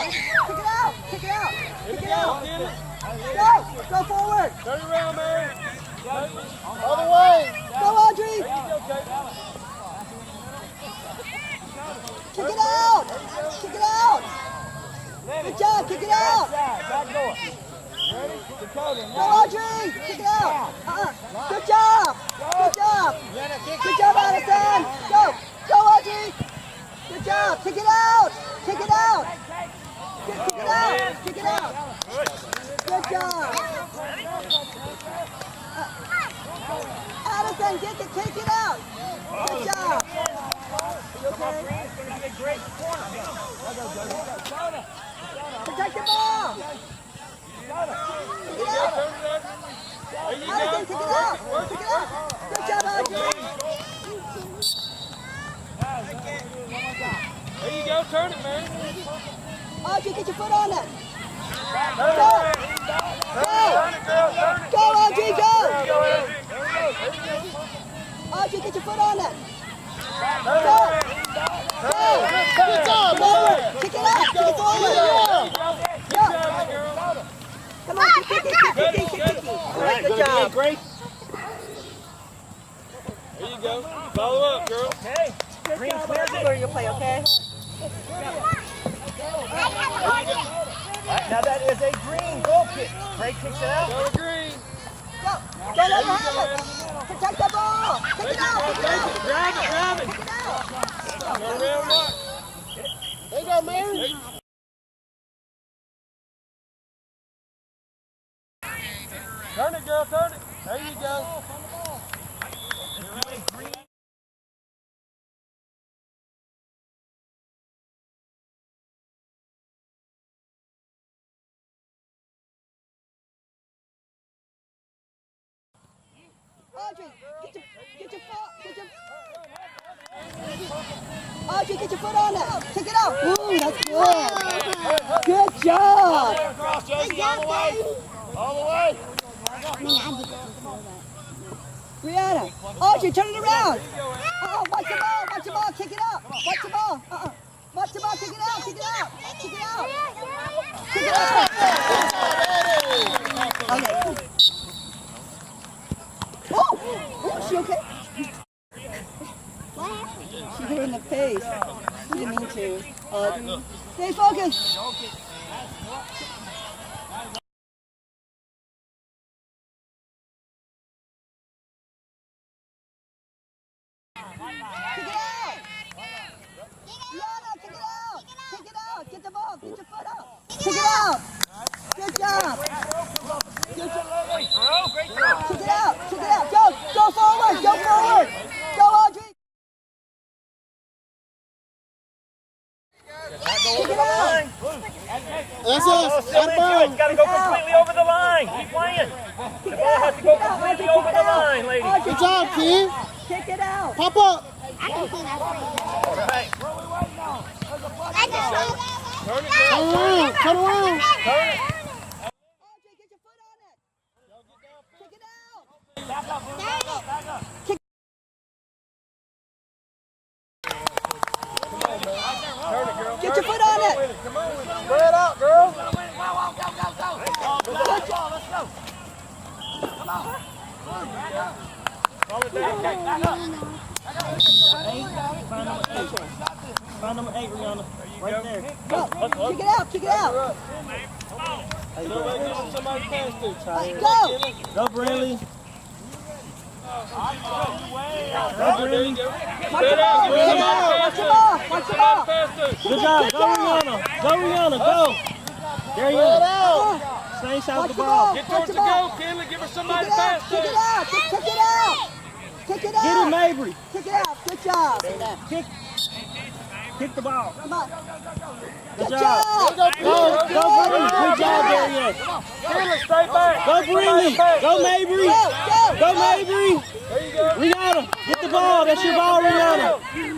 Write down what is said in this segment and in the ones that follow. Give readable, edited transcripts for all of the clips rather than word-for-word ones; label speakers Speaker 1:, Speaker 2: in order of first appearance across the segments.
Speaker 1: out. Kick it out.
Speaker 2: Here we
Speaker 1: Kick it
Speaker 2: go.
Speaker 1: out.
Speaker 2: Get it.
Speaker 1: Go forward.
Speaker 2: Turn it around, man.
Speaker 3: Other way.
Speaker 1: Go, Audrey.
Speaker 2: There you go, Kate.
Speaker 1: Kick it out. Kick it out. Good job. Kick it out. Go, Audrey. Kick it out. Good job. Good job. Good job, Addison. Go. Go, Audrey. Good job. Kick it out. Kick it out. Kick it out. Kick it out. Good job. Addison, kick it out. Good job. You okay? Protect the ball. Kick it out.
Speaker 2: There you
Speaker 1: Addison,
Speaker 2: go.
Speaker 1: kick it out. Kick it out. Good job, Audrey.
Speaker 2: There you go. Turn it, man.
Speaker 1: Audrey, get your foot on it.
Speaker 2: Turn
Speaker 1: Go.
Speaker 2: it.
Speaker 1: Go.
Speaker 2: Turn it, girl. Turn it.
Speaker 1: Go, Audrey, go.
Speaker 2: Go, Audrey.
Speaker 1: Audrey, get your foot on it.
Speaker 2: Turn it.
Speaker 1: Go. Go.
Speaker 3: Good job, man.
Speaker 1: Kick it out. Kick it forward.
Speaker 2: Good job, girl.
Speaker 1: Come on, kick it. All right, good job.
Speaker 3: Great.
Speaker 2: There you go. Follow up, girl.
Speaker 1: Okay. Good job. Where you play, okay?
Speaker 4: Now that is a green goal kick. Craig kicks it out.
Speaker 2: Go green.
Speaker 1: Go. Go, let her have it. Protect the ball. Kick it out. Kick it out.
Speaker 2: Grab it, grab it.
Speaker 1: Kick it out.
Speaker 2: Go around what?
Speaker 3: There you go, Mary.
Speaker 2: Turn it, girl. Turn it. There you go.
Speaker 1: Audrey, Audrey, get your foot on it. Kick it out. Ooh, that's good. Good job.
Speaker 4: Across, Josie, all the way. All the way.
Speaker 1: Brianna. Audrey, turn it around. Watch the ball. Watch the ball. Kick it out. Watch the ball. Watch the ball. Kick it out. Kick it out. Kick it out. Kick it out. Okay. Oh, is she okay? She hit her in the face. She didn't mean to. Stay focused. Kick it out. Yana, kick it out. Kick it out. Get the ball. Get your foot up. Kick it out. Good job. Good job. Kick it out. Kick it out. Go forward. Go forward. Go, Audrey. Kick it out.
Speaker 3: That's us. Out of bounds.
Speaker 4: It's got to go completely over the line. Keep playing. The ball has to go completely over the line, ladies.
Speaker 3: Good job, kid.
Speaker 1: Kick it out.
Speaker 3: Pop up.
Speaker 4: All right.
Speaker 2: Turn it,
Speaker 3: Turn
Speaker 2: girl.
Speaker 3: around. Turn around.
Speaker 4: Turn it.
Speaker 1: Audrey, get your foot on it. Kick it out. Kick.
Speaker 2: Turn it, girl.
Speaker 1: Get your foot on it.
Speaker 2: Come on with it. Spread out, girl.
Speaker 4: Find number 8, Rihanna. Right there.
Speaker 1: Go. Kick it out. Kick it out.
Speaker 2: Somebody give him somebody pass to.
Speaker 1: Go.
Speaker 4: Go, Bradley.
Speaker 2: There you go.
Speaker 1: Watch the ball. Watch the ball. Watch the ball.
Speaker 4: Good job. Go, Rihanna. Go, Rihanna. Go. There you go. Same shot
Speaker 1: Watch
Speaker 4: with
Speaker 1: the
Speaker 4: the
Speaker 1: ball.
Speaker 4: ball.
Speaker 2: Get towards the goal, Kinley. Give her somebody
Speaker 1: Kick it
Speaker 2: to
Speaker 1: out.
Speaker 2: pass
Speaker 1: Kick it
Speaker 2: to.
Speaker 1: out. Kick it out. Kick it
Speaker 4: Get him,
Speaker 1: out.
Speaker 4: Mabry.
Speaker 1: Kick it out. Good job.
Speaker 4: Kick the ball.
Speaker 1: Come on.
Speaker 4: Good
Speaker 1: Good
Speaker 4: job.
Speaker 1: job.
Speaker 4: Go, Bradley. Good job, Darian.
Speaker 2: Kinley, stay back.
Speaker 4: Go, Bradley. Go, Mabry. Go, Mabry.
Speaker 2: There you go.
Speaker 4: Rihanna, get the ball. That's your ball, Rihanna.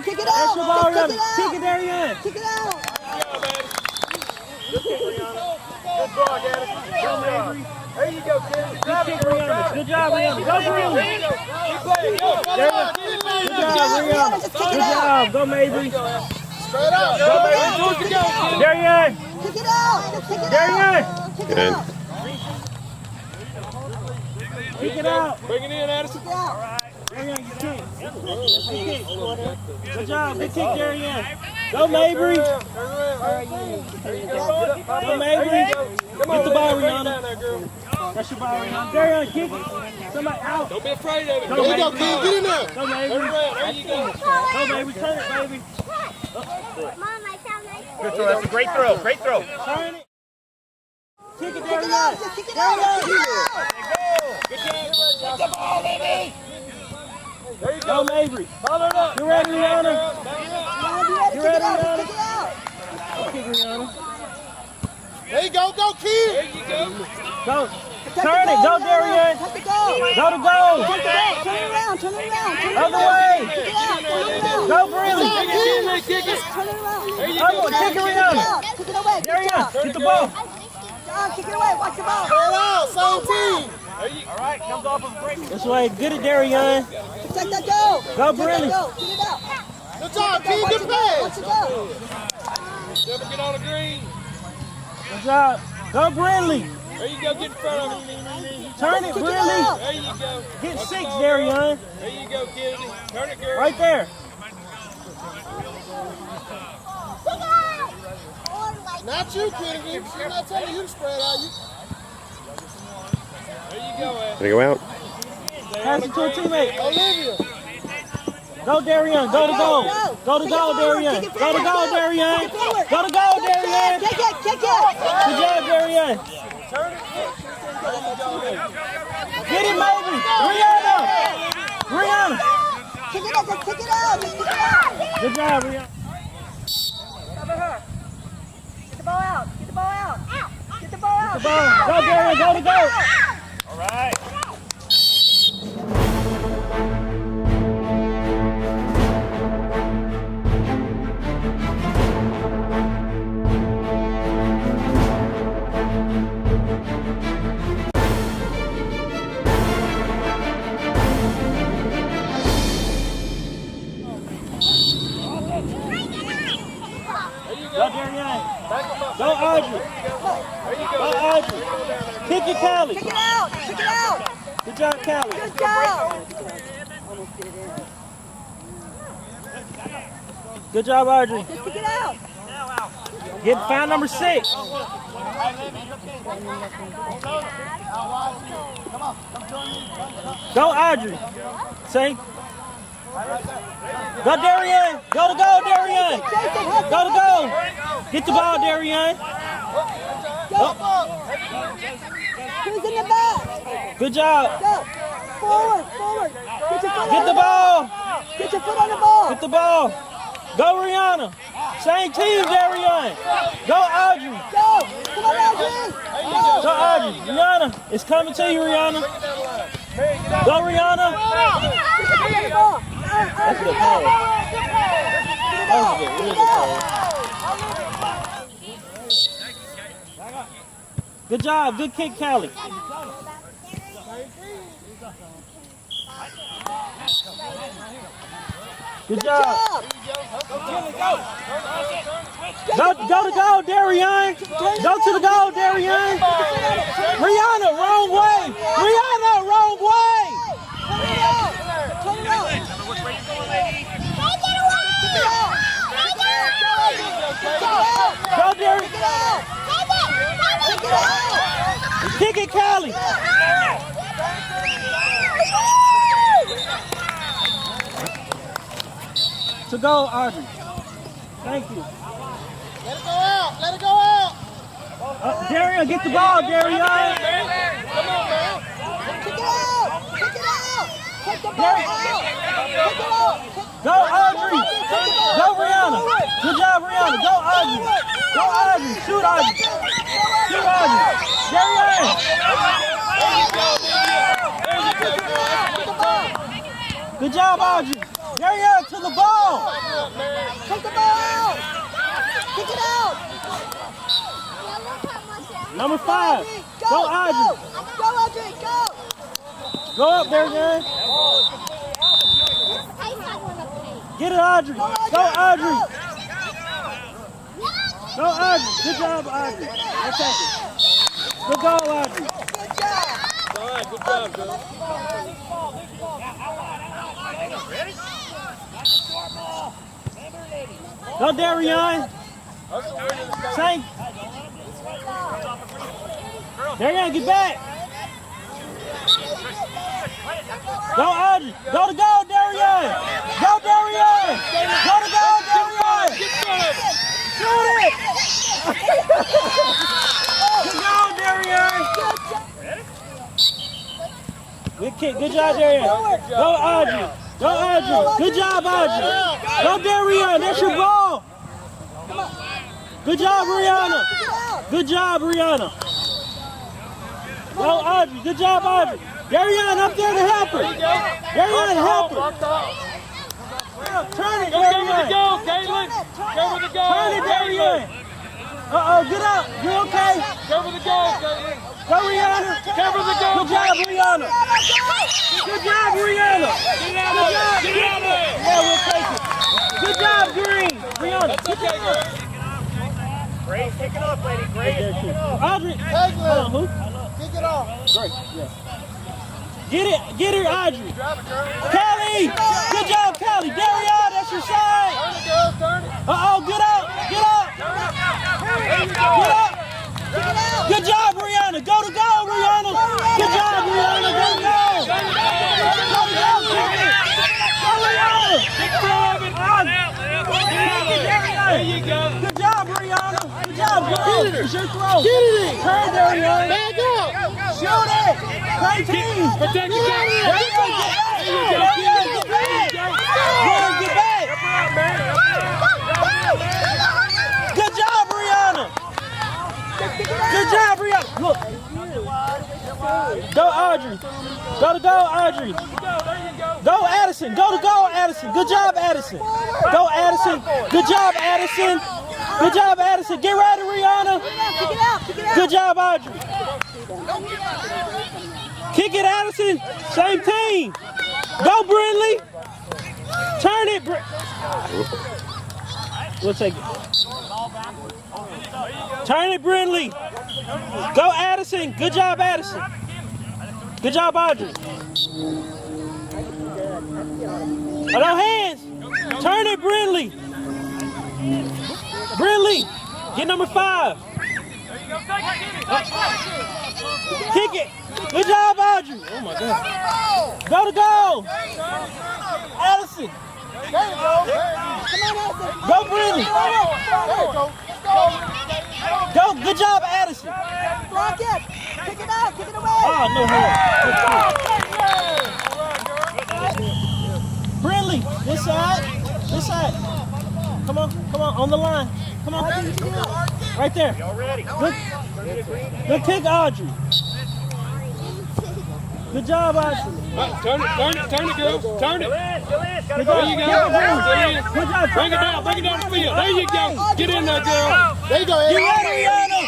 Speaker 1: Kick it
Speaker 4: That's
Speaker 1: out.
Speaker 4: your ball,
Speaker 1: Kick
Speaker 4: Rihanna.
Speaker 1: it out.
Speaker 4: Kick it, Darian.
Speaker 1: Kick it out.
Speaker 2: Good ball, Daddy.
Speaker 4: Go, Mabry.
Speaker 2: There you go, Kinley.
Speaker 4: Good kick, Rihanna. Good job, Rihanna. Go, Bradley.
Speaker 2: Keep playing. Go.
Speaker 4: Good job, Rihanna.
Speaker 1: Just kick
Speaker 4: Good
Speaker 1: it out.
Speaker 4: job. Go, Mabry.
Speaker 3: Straight out.
Speaker 2: Go, baby. Towards the goal, Kinley.
Speaker 4: Darian.
Speaker 1: Kick it out. Kick it
Speaker 4: Darian.
Speaker 1: out. Kick it
Speaker 5: Good.
Speaker 1: out.
Speaker 4: Kick it out.
Speaker 2: Bring it in, Addison.
Speaker 1: Kick it out.
Speaker 4: Darian, you kick. Good kick. Good job. Good kick, Darian. Go, Mabry. Go, Mabry. Get the ball, Rihanna. That's your ball, Rihanna. Darian, kick it. Somebody out.
Speaker 2: Don't be afraid of it.
Speaker 3: There you go, kid. Get in there.
Speaker 4: Go, Mabry.
Speaker 2: There you go.
Speaker 4: Go, Mabry. Turn it, baby.
Speaker 5: Good throw. That's a great throw. Great throw.
Speaker 4: Turn it. Kick it,
Speaker 1: Kick it
Speaker 4: Darian.
Speaker 1: out. Just kick it out. Kick it out.
Speaker 2: Good job. Get the ball, baby. There you
Speaker 4: Go,
Speaker 2: go.
Speaker 4: Mabry.
Speaker 2: Follow it up.
Speaker 4: You ready, Rihanna?
Speaker 1: Rihanna, be ready. Kick it out. Just kick it out.
Speaker 4: Kick, Rihanna.
Speaker 3: There you go, go, kid.
Speaker 2: There you go.
Speaker 4: Go.
Speaker 1: Take
Speaker 4: Turn
Speaker 1: the
Speaker 4: it.
Speaker 1: goal,
Speaker 4: Go, Darian.
Speaker 1: Take the goal.
Speaker 4: Go to goal.
Speaker 1: Take the goal. Turn it around. Turn it around. Turn it
Speaker 4: Other
Speaker 1: around.
Speaker 4: way.
Speaker 1: Kick it out. Turn it around.
Speaker 4: Go, Briley.
Speaker 2: Kick it, kick it.
Speaker 1: Turn it around.
Speaker 2: There you
Speaker 4: Come
Speaker 2: go.
Speaker 4: on, kick it, Rihanna.
Speaker 1: Kick it away. Good
Speaker 4: Darian,
Speaker 1: job.
Speaker 4: get the ball.
Speaker 1: John, kick it away. Watch the ball.
Speaker 3: Spread out, same team.
Speaker 2: All right, comes off of a break.
Speaker 4: This way. Good at Darian.
Speaker 1: Take that goal.
Speaker 4: Go,
Speaker 1: Take that
Speaker 4: Briley.
Speaker 1: goal. Get it out.
Speaker 3: Good job, kid.
Speaker 1: Watch
Speaker 3: Good
Speaker 1: it go. Watch
Speaker 3: pass.
Speaker 1: it go.
Speaker 2: Never get on the green.
Speaker 4: Good job. Go, Briley.
Speaker 2: There you go. Get in front of him.
Speaker 4: Turn it,
Speaker 1: Kick it
Speaker 4: Briley.
Speaker 1: out.
Speaker 2: There you go.
Speaker 4: Get
Speaker 2: Watch the
Speaker 4: 6,
Speaker 2: ball.
Speaker 4: Darian.
Speaker 2: There you go, Kennedy. Turn it, girl.
Speaker 4: Right there.
Speaker 3: Not you, Kennedy. She's not telling you to spread out.
Speaker 2: There you go, Ed.
Speaker 5: Gonna go out.
Speaker 4: Pass it to a teammate.
Speaker 3: Olivia.
Speaker 4: Go, Darian. Go to goal. Go to goal, Darian. Go to goal, Darian. Go to goal, Darian.
Speaker 1: Kick it. Kick it.
Speaker 4: Good job, Darian. Get it, Mabry. Rihanna. Rihanna.
Speaker 1: Kick it out. Just kick it out. Just kick it out.
Speaker 4: Good job, Rihanna.
Speaker 1: Cover her. Get the ball out. Get the ball out. Get the ball out.
Speaker 4: The ball. Go, Darian. Go to goal.
Speaker 2: All right.
Speaker 4: Go, Darian. Go, Audrey. Go, Audrey. Kick it, Callie.
Speaker 1: Kick it out. Kick it out.
Speaker 4: Good job, Callie.
Speaker 1: Good job. Almost get it in.
Speaker 4: Good job, Audrey.
Speaker 1: Just kick it out.
Speaker 4: Get foul number 6. Go, Audrey. Say. Go, Darian. Go to goal, Darian. Go to goal. Get the ball, Darian.
Speaker 1: Go. Who's in the back?
Speaker 4: Good job.
Speaker 1: Go. Forward. Forward. Get your foot
Speaker 4: Get
Speaker 1: on
Speaker 4: the ball.
Speaker 1: Get your foot on the ball.
Speaker 4: Get the ball. Go, Rihanna. Same team, Darian. Go, Audrey.
Speaker 1: Go. Come on, Audrey.
Speaker 4: Go, Audrey. Rihanna, it's coming to you, Rihanna. Go, Rihanna.
Speaker 1: Get your foot on the ball.
Speaker 4: That's a good pass. That's a good, really good pass. Good job. Good kick, Callie. Good job. Go to goal, Darian. Go to the goal, Darian. Rihanna, wrong way. Rihanna, wrong way.
Speaker 1: Turn it out. Turn it out.
Speaker 4: Go, Darian.
Speaker 1: Kick it out.
Speaker 4: Kick it, Callie. To go, Audrey. Thank you.
Speaker 3: Let it go out. Let it go out.
Speaker 4: Darian, get the ball, Darian.
Speaker 3: Come on, man.
Speaker 1: Kick it out. Kick it out. Take the ball out. Kick it out.
Speaker 4: Go, Audrey. Go, Rihanna. Good job, Rihanna. Go, Audrey. Go, Audrey. Shoot, Audrey. Shoot, Audrey. Darian. Good job, Audrey. Darian, to the ball.
Speaker 1: Take the ball out. Kick it out.
Speaker 4: Number 5. Go, Audrey.
Speaker 1: Go, Audrey. Go.
Speaker 4: Go up, Darian. Get it, Audrey. Go, Audrey. Go, Audrey. Good job, Audrey. Let's take it. Good goal, Audrey.
Speaker 1: Good job.
Speaker 3: All right, good job, girl.
Speaker 4: Go, Darian. Same. Darian, get back. Go, Audrey. Go to goal, Darian. Go, Darian. Go to goal, Darian. Shoot it. Good goal, Darian. Good kick. Good job, Darian. Go, Audrey. Go, Audrey. Good job, Audrey. Go, Darian. That's your ball. Good job, Rihanna. Good job, Rihanna. Go, Audrey. Good job, Audrey. Darian up there to help her. Darian, help her. Turn it, Darian.
Speaker 3: Go, Caitlin. Go with the goal.
Speaker 4: Turn it, Darian. Uh-oh, get up. You okay?
Speaker 3: Go with the goal, Caitlin.
Speaker 4: Go, Rihanna.
Speaker 3: Cover the goal.
Speaker 4: Good job, Rihanna. Good job, Rihanna.
Speaker 3: Get out of there. Get out of there.
Speaker 4: Yeah, we'll take it. Good job, Green. Rihanna.
Speaker 3: That's okay, girl.
Speaker 5: Great, kick it off, lady. Great, kick it off.
Speaker 4: Audrey.
Speaker 3: Caitlin.
Speaker 4: Hold on, who?
Speaker 3: Kick it off.
Speaker 4: Great, yeah. Get her, Audrey.
Speaker 3: Drive it, girl.
Speaker 4: Kelly. Good job, Kelly. Darian, that's your side.
Speaker 3: Turn it, girl. Turn it.
Speaker 4: Uh-oh, get up. Get up. Get up. Good job, Rihanna. Go to goal, Rihanna. Good job, Rihanna. Go to goal. Go to goal, Kelly. Go, Rihanna.
Speaker 3: There you go.
Speaker 4: Good job, Rihanna. Good job, girl. It's your throw.
Speaker 3: Get it in.
Speaker 4: Turn, Darian.
Speaker 3: Back up.
Speaker 4: Shoot it. Play team.
Speaker 3: Protect the goal.
Speaker 4: There you go. Darian, get back. Darian, get back. Good job, Rihanna. Good job, Rihanna. Look. Go, Audrey. Go to goal, Audrey. Go, Addison. Go to goal, Addison. Good job, Addison. Go, Addison. Good job, Addison. Good job, Addison. Get ready, Rihanna. Good job, Audrey. Kick it, Addison. Same team. Go, Brindley. Turn it, we'll take it. Turn it, Brindley. Go, Addison. Good job, Addison. Good job, Audrey. No hands. Turn it, Brindley. Brindley. Get number 5. Kick it. Good job, Audrey. Oh, my God. Go to goal. Addison. Go, Brindley. Go. Good job, Addison.
Speaker 1: Block it. Kick it out. Kick it away.
Speaker 4: Oh, no hands. Brindley. This side. This side. Come on. On the line. Come on. Right there. Good kick, Audrey. Good job, Audrey.
Speaker 3: Turn it, girl. Turn it.
Speaker 4: There
Speaker 3: you go.
Speaker 4: Good job.
Speaker 3: Bring it down the field. There you go. Get in there, girl. There you go,
Speaker 4: You ready, Rihanna?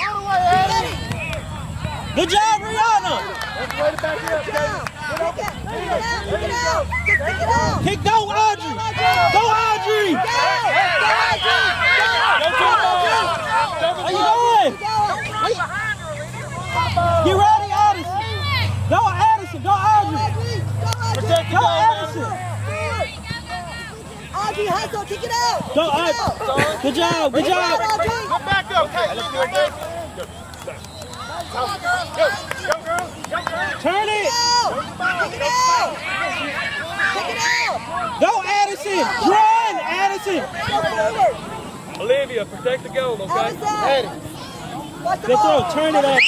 Speaker 4: Good job, Rihanna. Kick, go, Audrey. Go, Audrey. How you doing? You ready, Addison? Go, Addison. Go, Audrey.
Speaker 3: Protect the
Speaker 4: Go,
Speaker 3: goal,
Speaker 4: Addison.
Speaker 1: Audrey, hustle, kick it out.
Speaker 4: Go, Audrey. Good job. Good job.
Speaker 3: Come back up, Caitlin. Go, girl.
Speaker 4: Turn it.
Speaker 1: Kick it out.
Speaker 4: Go, Addison. Run, Addison.
Speaker 3: Olivia, protect the goal, okay?
Speaker 4: Good throw. Turn it up.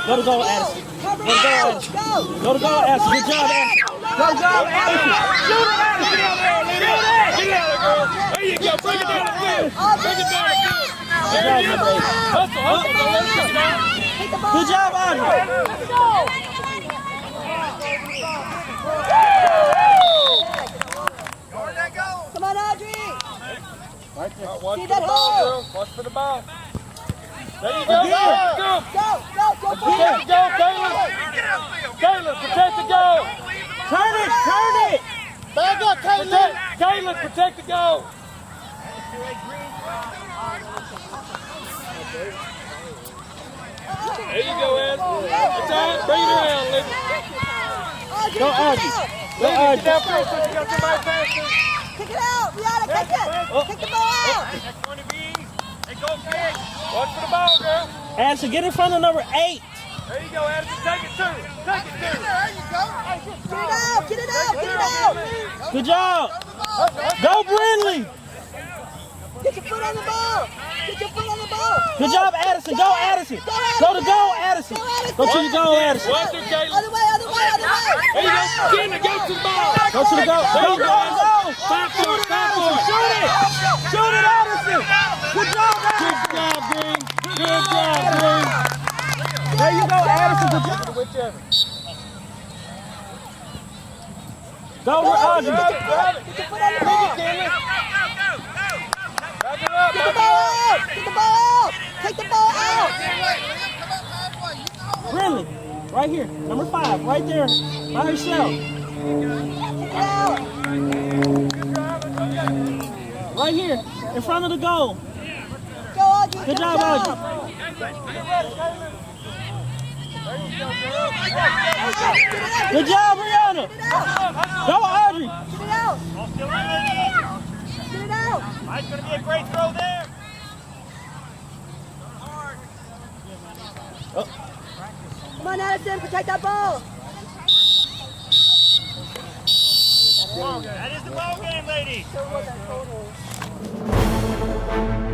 Speaker 4: Go to goal, Addison. Go to goal, Addison. Go to goal, Addison. Good job, Addison. Go to goal, Addison. Shoot it, Addison.
Speaker 3: Get out there, girl. There you go. Bring it down the field. Bring it down the field. There it is. Hustle. Don't let it kick it out.
Speaker 4: Good job, Audrey.
Speaker 1: Come on, Audrey.
Speaker 3: Watch for
Speaker 1: See
Speaker 3: the
Speaker 1: that
Speaker 3: ball,
Speaker 1: hole?
Speaker 3: girl. Watch for the ball. There you go.
Speaker 4: Again.
Speaker 3: Go.
Speaker 1: Go for
Speaker 3: Protect the
Speaker 1: it.
Speaker 3: goal, Caitlin. Caitlin, protect the goal.
Speaker 4: Turn it.
Speaker 3: Back up, Caitlin. Caitlin, protect the goal. There you go, Ed. That's all right. Bring it around, Libby.
Speaker 4: Go, Audrey. Go,
Speaker 3: Libby,
Speaker 4: Audrey.
Speaker 3: get down first so you got somebody faster.
Speaker 1: Kick it out. Rihanna, kick it. Kick the ball out.
Speaker 5: Next one to be. Hey, go big.
Speaker 3: Watch for the ball, girl.
Speaker 4: Addison, get in front of number 8.
Speaker 3: There you go, Addison. Take it to her. Take it to her.
Speaker 1: Get it out. Get it out. Get it out.
Speaker 4: Good job. Go, Brindley.
Speaker 1: Get your foot on the ball. Get your foot on the ball.
Speaker 4: Good job, Addison. Go, Addison. Go to goal, Addison. Go to the goal, Addison.
Speaker 3: Watch her, Caitlin.
Speaker 1: Other way, other way, other way.
Speaker 3: There you go. Kenna, go to the ball.
Speaker 4: Go to the goal. Go, go, go.
Speaker 3: Five for it. Five for it.
Speaker 4: Shoot it. Shoot it, Addison. Good job,
Speaker 3: Good
Speaker 4: Addison.
Speaker 3: job, Green. Good job, Green.
Speaker 4: There you go, Addison. Good job.
Speaker 3: Whichever.
Speaker 4: Go, Audrey.
Speaker 3: Grab it, grab it.
Speaker 1: Get your foot on the ball.
Speaker 3: Back it up,
Speaker 1: Get the
Speaker 3: back
Speaker 1: ball
Speaker 3: it up.
Speaker 1: out. Get the ball out. Take the ball out.
Speaker 4: Brindley. Right here. Number 5. Right there. By herself.
Speaker 1: Kick it out.
Speaker 4: Right here. In front of the goal.
Speaker 1: Go, Audrey.
Speaker 4: Good job, Audrey. Good job, Brianna. Go, Audrey.
Speaker 1: Get it out.
Speaker 5: Ball still in, lady.
Speaker 1: Get it out.
Speaker 5: It's going to be a great throw there.
Speaker 1: Come on, Addison. Protect that ball.
Speaker 5: That is the ball game, lady.
Speaker 1: So what I told her.